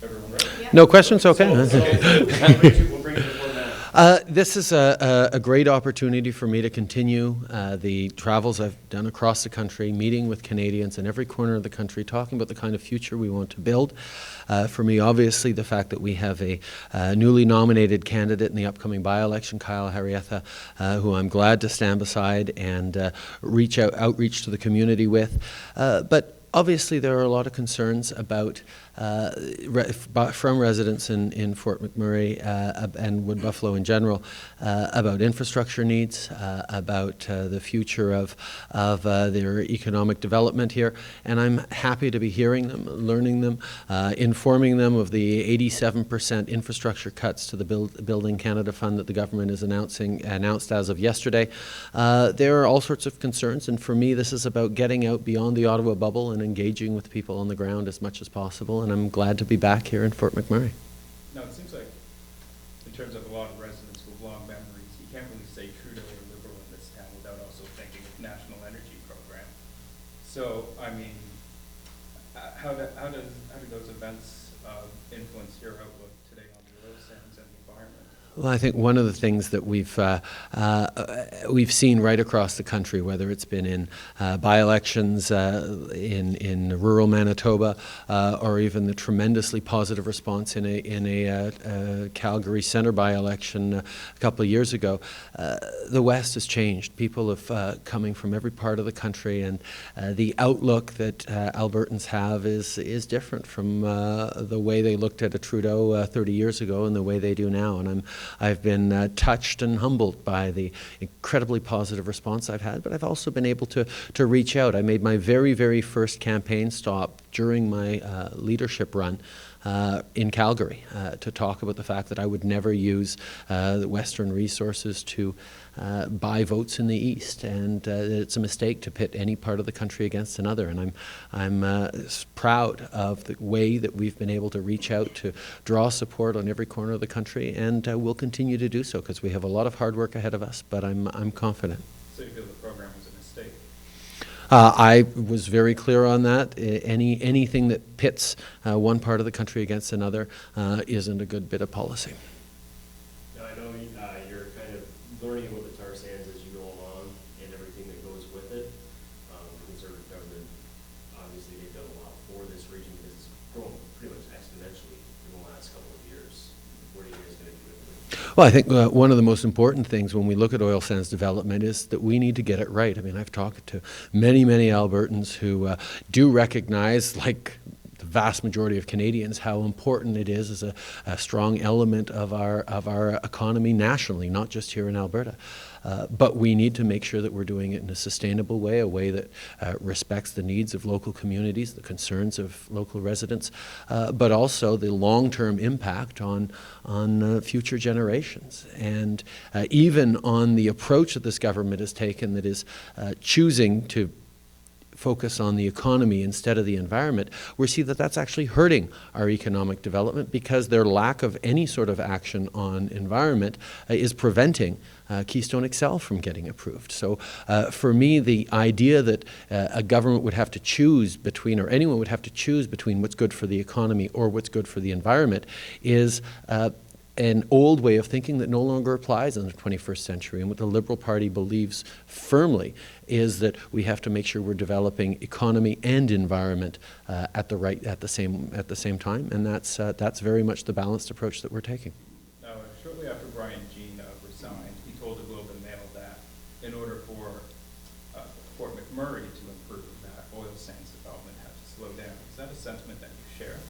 Everyone ready? Yeah. No questions? Okay. We'll bring you before now. This is a great opportunity for me to continue the travels I've done across the country, meeting with Canadians in every corner of the country, talking about the kind of future we want to build. For me, obviously, the fact that we have a newly nominated candidate in the upcoming by-election, Kyle Harrietha, who I'm glad to stand beside and outreach to the community with. But obviously, there are a lot of concerns about from residents in Fort McMurray and Wood Buffalo in general about infrastructure needs, about the future of their economic development here. And I'm happy to be hearing them, learning them, informing them of the 87% infrastructure cuts to the Building Canada Fund that the government is announced as of yesterday. There are all sorts of concerns, and for me, this is about getting out beyond the Ottawa bubble and engaging with people on the ground as much as possible, and I'm glad to be back here in Fort McMurray. Now, it seems like, in terms of a lot of residents with long memories, you can't really say Trudeau or Liberal in this town without also thinking of National Energy Program. So, I mean, how do those events influence your outlook today on the oil sands and the environment? Well, I think one of the things that we've seen right across the country, whether it's been in by-elections in rural Manitoba, or even the tremendously positive response in a Calgary Centre by-election a couple of years ago, the West has changed. People have coming from every part of the country, and the outlook that Albertans have is different from the way they looked at a Trudeau 30 years ago and the way they do now. And I've been touched and humbled by the incredibly positive response I've had, but I've also been able to reach out. I made my very, very first campaign stop during my leadership run in Calgary to talk about the fact that I would never use the Western resources to buy votes in the East, and it's a mistake to pit any part of the country against another. And I'm proud of the way that we've been able to reach out to draw support on every corner of the country, and we'll continue to do so because we have a lot of hard work ahead of us. But I'm confident. So you feel the program was a mistake? I was very clear on that. Anything that pits one part of the country against another isn't a good bit of policy. Now, I know you're kind of learning about the tar sands as you go along and everything that goes with it. The Conservative government, obviously, they've done a lot for this region because it's grown pretty much exponentially in the last couple of years. What are you guys going to do with it? Well, I think one of the most important things when we look at oil sands development is that we need to get it right. I mean, I've talked to many, many Albertans who do recognize, like the vast majority of Canadians, how important it is as a strong element of our economy nationally, not just here in Alberta. But we need to make sure that we're doing it in a sustainable way, a way that respects the needs of local communities, the concerns of local residents, but also the long-term impact on future generations. And even on the approach that this government has taken, that is choosing to focus on the economy instead of the environment, we see that that's actually hurting our economic development because their lack of any sort of action on environment is preventing Keystone XL from getting approved. So for me, the idea that a government would have to choose between, or anyone would have to choose between what's good for the economy or what's good for the environment is an old way of thinking that no longer applies in the 21st century. And what the Liberal Party believes firmly is that we have to make sure we're developing economy and environment at the same time, and that's very much the balanced approach that we're taking. Now, shortly after Brian Jean resigned, he told the Globe and Mail that in order for Fort McMurray to improve, that oil sands development had to slow down. Is that a sentiment that you share?